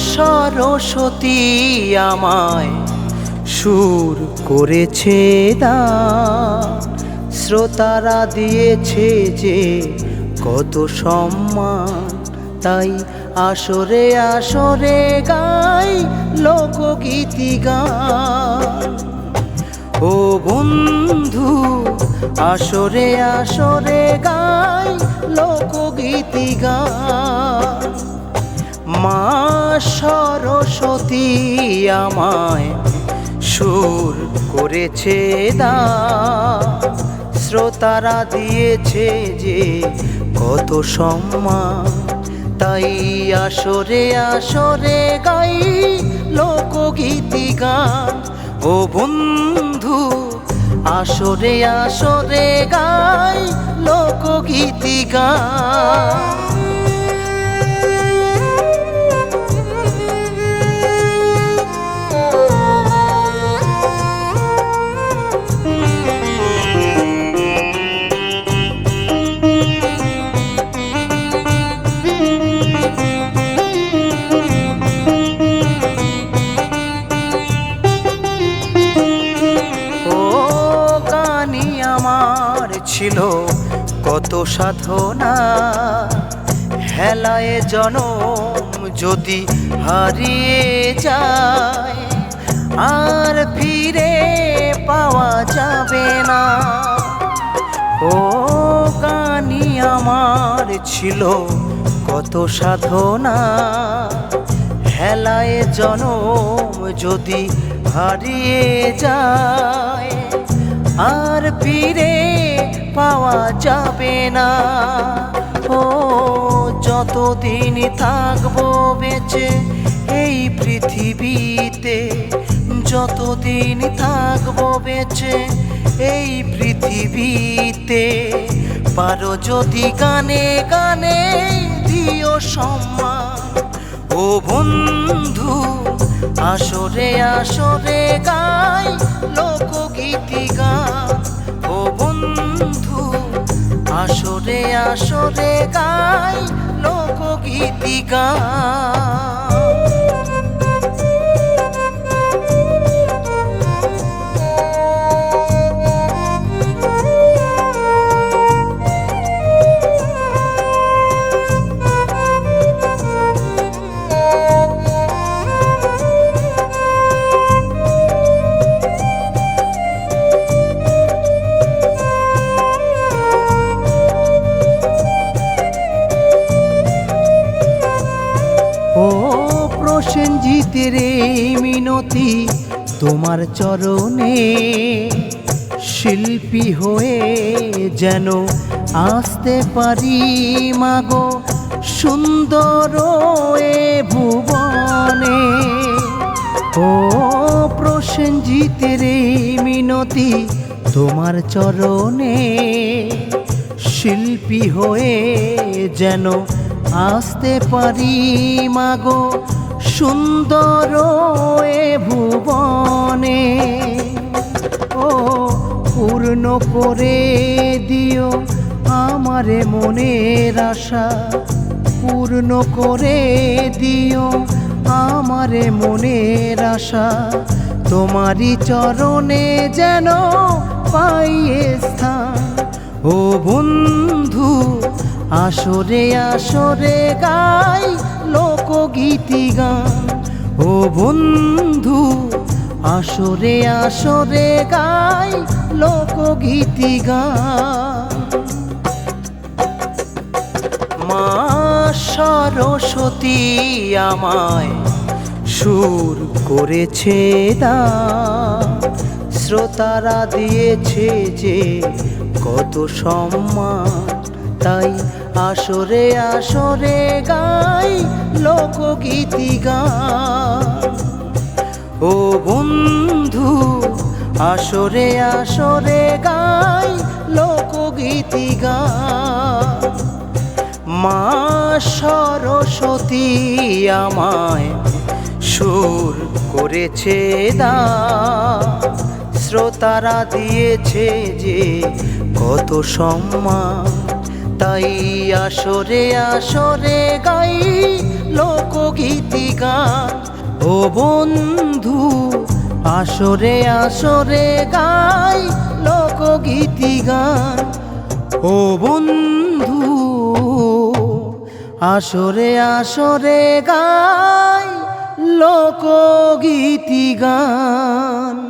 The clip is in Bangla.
সরস্বতী আমায় সুর করেছে দান, শ্রোতারা দিয়েছে যে কত সম্মান, তাই আসরে আসরে গাই লোকগীতি গান। ও বন্ধু আসরে আসরে গাই লোকগীতি গান। মা সরস্বতী আমায় সুর করেছে দান, শ্রোতারা দিয়েছে যে কত সম্মান, তাই আসরে আসরে গাই লোকগীতি গান। ও বন্ধু আসরে আসরে গাই লোকগীতি গান। ছিল কত সাধনা, হেলায় জনম যদি হারিয়ে যায় আর ফিরে পাওয়া যাবে না। ও গানি আমার ছিল কত সাধনা, হেলায় জনম যদি হারিয়ে যায় আর ফিরে পাওয়া যাবে না। ও যতদিন থাকবো বেঁচে এই পৃথিবীতে, যতদিন থাকবো বেঁচে এই পৃথিবীতে, পারো যদি গানে গানে দিও সম্মান। ও বন্ধু আসরে আসরে গাই লোকগীতি গান। ও বন্ধু আসরে আসরে গাই লোকগীতি গান। প্রসেনজিতের এই মিনতি তোমার চরণে, শিল্পী হয়ে যেন আসতে পারি মাগো সুন্দর এ ভুবনে। ও প্রসেনজিতের এই মিনতি তোমার চরণে, শিল্পী হয়ে যেন আসতে পারি মাগো সুন্দর এ ভুবনে। ও পূর্ণ করে দিও আমারে মনের আশা, পূর্ণ করে দিও আমারে মনের আশা, তোমারই চরণে যেন পাই স্থান। ও বন্ধু আসরে আসরে গাই লোকগীতি গান। ও বন্ধু আসরে আসরে গাই লোকগীতি গান। মা সরস্বতী আমায় সুর করেছে দান, শ্রোতারা দিয়েছে যে কত সম্মান, তাই আসরে আসরে গাই লোকগীতি গান। ও বন্ধু আসরে আসরে গাই লোকগীতি গান। মা সরস্বতী আমায় সুর করেছে দান, শ্রোতারা দিয়েছে যে কত সম্মান, তাই আসরে আসরে গাই লোকগীতি গান। ও বন্ধু আসরে আসরে গাই লোকগীতি গান। ও বন্ধু আসরে আসরে গাই লোকগীতি গান।